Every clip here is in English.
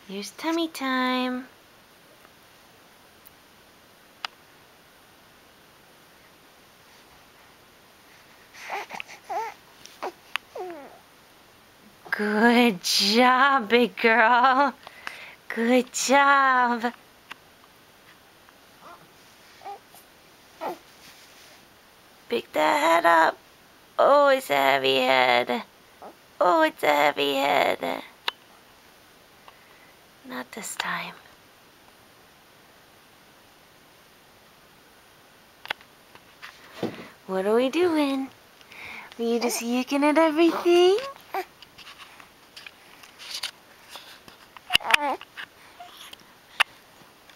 Here's tummy time. Good job, big girl. Good job. Pick that head up. Oh, it's a heavy head. Oh, it's a heavy head. Not this time. What are we doing? Are you just yucking at everything?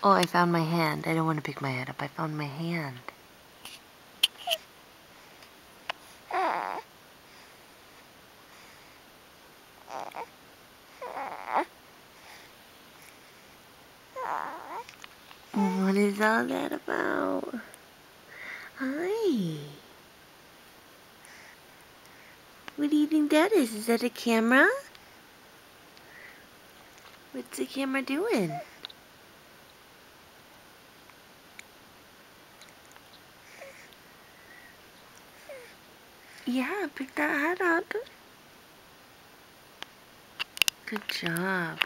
Oh, I found my hand. I don't want to pick my head up. I found my hand. What is all that about? Hi. What do you think that is? Is that a camera? What's the camera doing? Yeah, pick that head up. Good job.